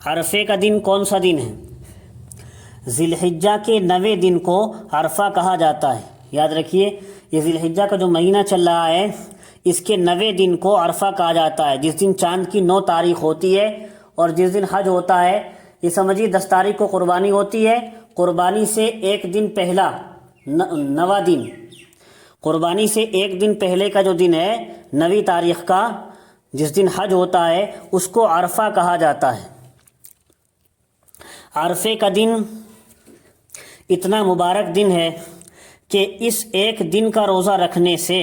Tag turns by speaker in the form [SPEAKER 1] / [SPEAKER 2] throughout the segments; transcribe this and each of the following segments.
[SPEAKER 1] عرفے کا دن کون سا دن ہے؟ ذی الحجہ کے 9ویں دن کو عرفہ کہا جاتا ہے۔ یاد رکھیے، یہ ذی الحجہ کا جو مہینہ چل رہا ہے اس کے 9ویں دن کو عرفہ کہا جاتا ہے، جس دن چاند کی 9 تاریخ ہوتی ہے اور جس دن حج ہوتا ہے۔ یہ سمجھیے 10 تاریخ کو قربانی ہوتی ہے، قربانی سے ایک دن پہلا 9واں دن، قربانی سے ایک دن پہلے کا جو دن ہے 9ویں تاریخ کا، جس دن حج ہوتا ہے، اس کو عرفہ کہا جاتا ہے۔ عرفے کا دن اتنا مبارک دن ہے کہ اس ایک دن کا روزہ رکھنے سے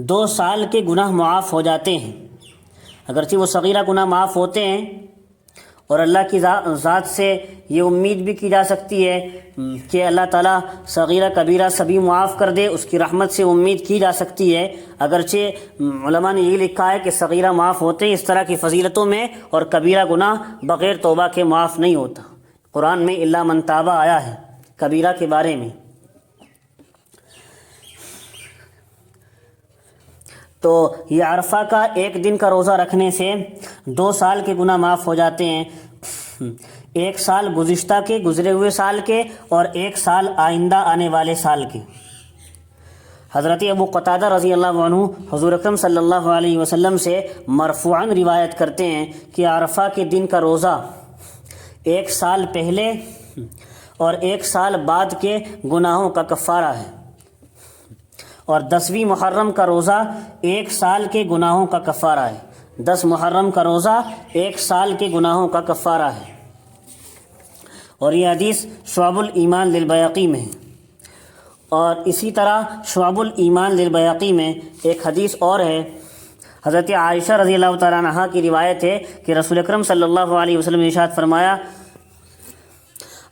[SPEAKER 1] 2 سال کے گناہ معاف ہو جاتے ہیں۔ اگرچہ وہ صغیرہ گناہ معاف ہوتے ہیں، اور اللہ کی ذات سے یہ امید بھی کی جا سکتی ہے کہ اللہ تعالیٰ صغیرہ کبیرہ سبھی معاف کر دے، اس کی رحمت سے امید کی جا سکتی ہے۔ اگرچہ علماء نے یہ لکھا ہے کہ صغیرہ معاف ہوتے ہیں اس طرح کی فضیلتوں میں، اور کبیرہ گناہ بغیر توبہ کے معاف نہیں ہوتا۔ قرآن میں الا من تاب آیا ہے کبیرہ کے بارے میں۔ تو یہ عرفہ کا ایک دن کا روزہ رکھنے سے 2 سال کے گناہ معاف ہو جاتے ہیں، 1 سال گزشتہ کے، گزرے ہوئے سال کے، اور 1 سال آئندہ آنے والے سال کے۔ حضرت ابو قتادہ رضی اللہ عنہ حضور اکرم صلی اللہ علیہ وسلم سے مرفوعاً روایت کرتے ہیں کہ عرفہ کے دن کا روزہ 1 سال پہلے اور 1 سال بعد کے گناہوں کا کفارہ ہے، اور 10ویں محرم کا روزہ 1 سال کے گناہوں کا کفارہ ہے۔ 10 محرم کا روزہ 1 سال کے گناہوں کا کفارہ ہے۔ اور یہ حدیث شعب الایمان للبیہقی میں ہے۔ اور اسی طرح شعب الایمان للبیہقی میں ایک حدیث اور ہے، حضرت عائشہ رضی اللہ تعالیٰ عنہا کی روایت ہے کہ رسول اکرم صلی اللہ علیہ وسلم نے ارشاد فرمایا،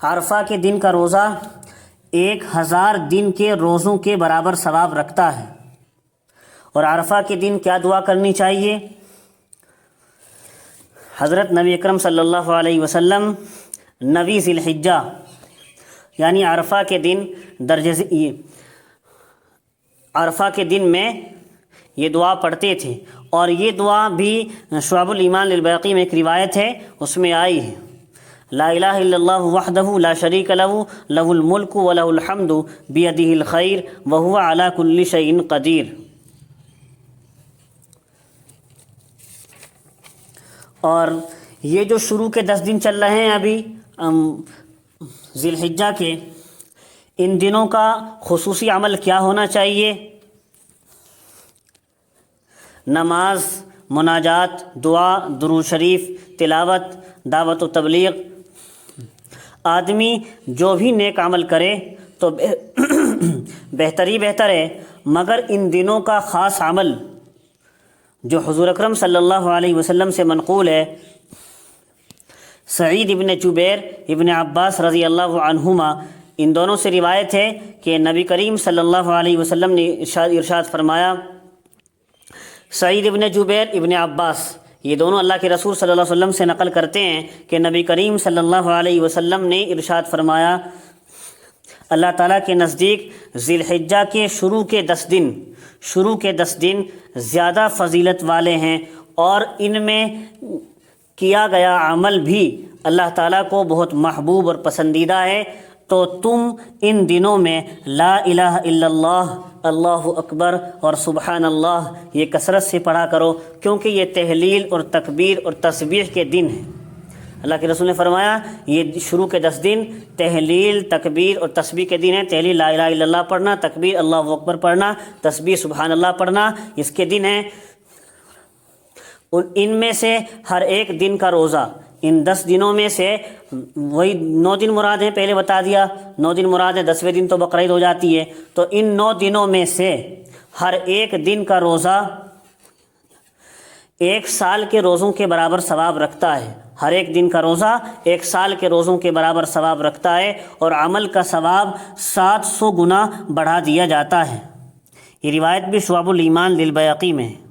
[SPEAKER 1] عرفہ کے دن کا روزہ 1000 دن کے روزوں کے برابر ثواب رکھتا ہے۔ اور عرفہ کے دن کیا دعا کرنی چاہیے؟ حضرت نبی اکرم صلی اللہ علیہ وسلم 9 ذی الحجہ یعنی عرفہ کے دن عرفہ کے دن میں یہ دعا پڑھتے تھے، اور یہ دعا بھی شعب الایمان للبیہقی میں ایک روایت ہے، اس میں آئی ہے، لا الہ الا اللہ وحدہ لا شریک لہ لہ الملک ولہ الحمد بیدہ الخیر وہو علی کل شیء قدیر۔ اور یہ جو شروع کے 10 دن چل رہے ہیں ابھی ذی الحجہ کے، ان دنوں کا خصوصی عمل کیا ہونا چاہیے؟ نماز، مناجات، دعا، درود شریف، تلاوت، دعوت و تبلیغ۔ آدمی جو بھی نیک عمل کرے تو بہتر ہی بہتر ہے، مگر ان دنوں کا خاص عمل جو حضور اکرم صلی اللہ علیہ وسلم سے منقول ہے، سعید ابن جبیر ابن عباس رضی اللہ عنہما، ان دونوں سے روایت ہے کہ نبی کریم صلی اللہ علیہ وسلم نے ارشاد فرمایا، سعید ابن جبیر ابن عباس یہ دونوں اللہ کے رسول صلی اللہ علیہ وسلم سے نقل کرتے ہیں کہ نبی کریم صلی اللہ علیہ وسلم نے ارشاد فرمایا، اللہ تعالیٰ کے نزدیک ذی الحجہ کے شروع کے 10 دن زیادہ فضیلت والے ہیں، اور ان میں کیا گیا عمل بھی اللہ تعالیٰ کو بہت محبوب اور پسندیدہ ہے۔ تو تم ان دنوں میں لا الہ الا اللہ، اللہ اکبر اور سبحان اللہ یہ کثرت سے پڑھا کرو، کیونکہ یہ تہلیل اور تکبیر اور تسبیح کے دن ہیں۔ اللہ کے رسول نے فرمایا یہ شروع کے 10 دن تہلیل، تکبیر اور تسبیح کے دن ہیں۔ تہلیل لا الہ الا اللہ پڑھنا، تکبیر اللہ اکبر پڑھنا، تسبیح سبحان اللہ پڑھنا، اس کے دن ہیں۔ ان میں سے ہر ایک دن کا روزہ، ان 10 دنوں میں سے وہی 9 دن مراد ہیں، پہلے بتا دیا 9 دن مراد ہے، 10ویں دن تو بقرعید ہو جاتی ہے، تو ان 9 دنوں میں سے ہر ایک دن کا روزہ 1 سال کے روزوں کے برابر ثواب رکھتا ہے۔ ہر ایک دن کا روزہ 1 سال کے روزوں کے برابر ثواب رکھتا ہے، اور عمل کا ثواب 700 گنا بڑھا دیا جاتا ہے۔ یہ روایت بھی شعب الایمان للبیہقی میں ہے۔